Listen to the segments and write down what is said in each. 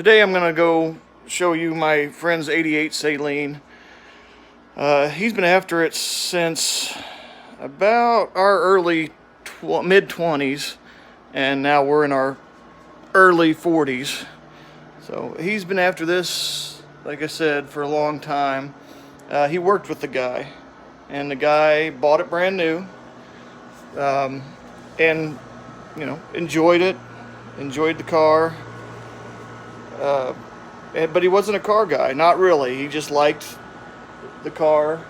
Today I'm going to go show you my friend's 88 Saleen. He's been after it since about our early mid-20s, and now we're in our early 40s. So he's been after this, like I said, for a long time. He worked with the guy, and the guy bought it brand new, and enjoyed it, enjoyed the car. But he wasn't a car guy, not really. He just liked the car.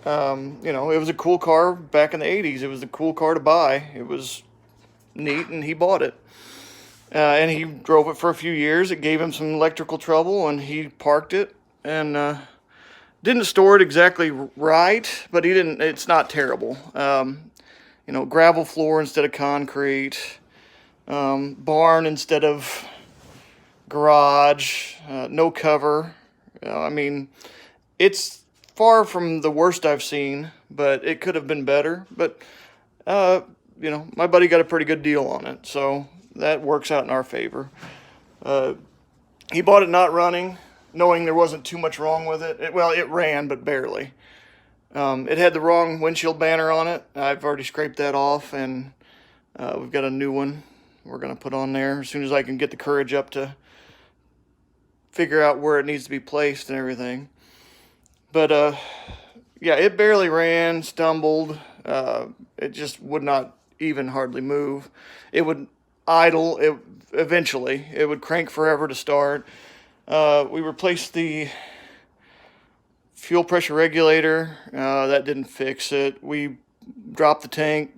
It was a cool car back in the 80s. It was a cool car to buy. It was neat, and he bought it. And he drove it for a few years. It gave him some electrical trouble, and he parked it and didn't store it exactly right, but it's not terrible. Gravel floor instead of concrete, barn instead of garage, no cover. It's far from the worst I've seen, but it could have been better. But my buddy got a pretty good deal on it, so that works out in our favor. He bought it not running, knowing there wasn't too much wrong with it. It ran, but barely. It had the wrong windshield banner on it. I've already scraped that off, and we've got a new one we're going to put on there as soon as I can get the courage up to figure out where it needs to be placed and everything. But yeah, it barely ran, stumbled. It just would not even hardly move. It would idle. Eventually it would crank forever to start. We replaced the fuel pressure regulator. That didn't fix it. We dropped the tank,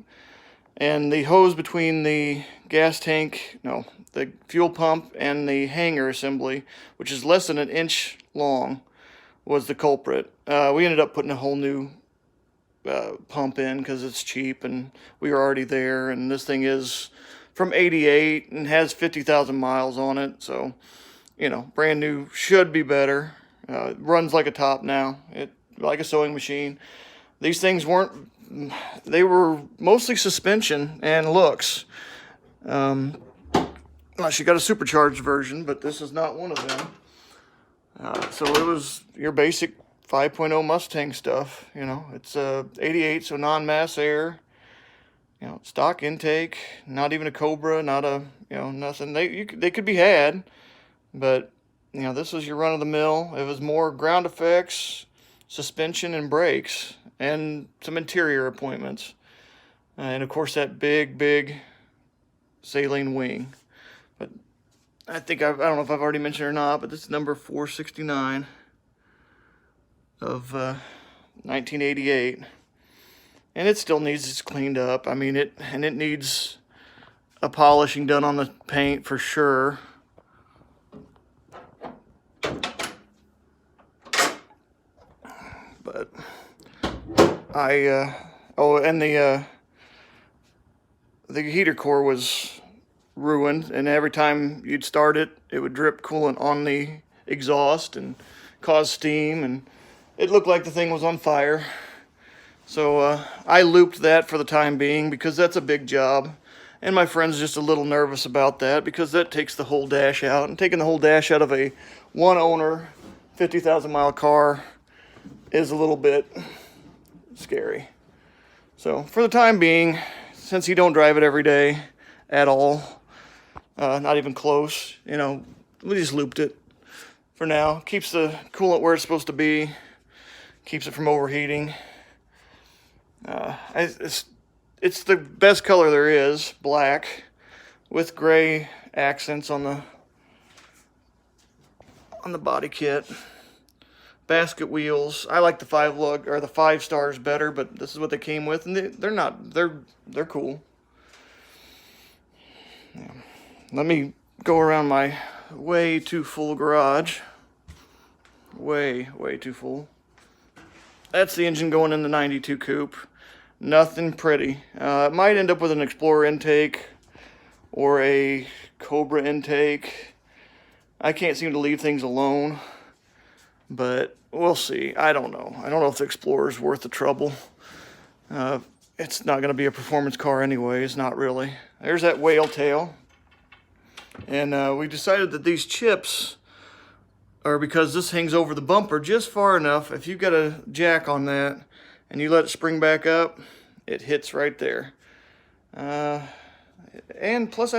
and the hose between the the fuel pump and the hanger assembly, which is less than an inch long, was the culprit. We ended up putting a whole new pump in because it's cheap, and we were already there. And this thing is from 88 and has 50,000 miles on it, so brand new, should be better. It runs like a top now, like a sewing machine. These things they were mostly suspension and looks. Unless you got a supercharged version, but this is not one of them. So it was your basic 5.0 Mustang stuff. It's 88, so non-mass air. Stock intake, not even a Cobra, not a nothing. They could be had, but this was your run of the mill. It was more ground effects, suspension, and brakes, and some interior appointments, and of course that big Saleen wing. But I don't know if I've already mentioned it or not, but this is number 469 of 1988, and it still needs cleaned up. It needs a polishing done on the paint for sure. But and the heater core was ruined, and every time you'd start it, it would drip coolant on the exhaust and cause steam, and it looked like the thing was on fire. So I looped that for the time being because that's a big job, and my friend's just a little nervous about that because that takes the whole dash out, and taking the whole dash out of a one owner 50,000 mile car is a little bit scary. So for the time being, since he don't drive it every day at all, not even close, we just looped it for now. Keeps the coolant where it's supposed to be, keeps it from overheating. It's the best color there is, black with gray accents on the body kit. Basket wheels. I like the 5 stars better, but this is what they came with, and they're cool. Yeah. Let me go around my way too full garage. Way too full. That's the engine going in the 92 coupe. Nothing pretty. It might end up with an Explorer intake or a Cobra intake. I can't seem to leave things alone, but we'll see. I don't know. I don't know if the Explorer's worth the trouble. It's not going to be a performance car anyways, not really. There's that whale tail. And we decided that these chips are because this hangs over the bumper just far enough. If you've got a jack on that and you let it spring back up, it hits right there. And plus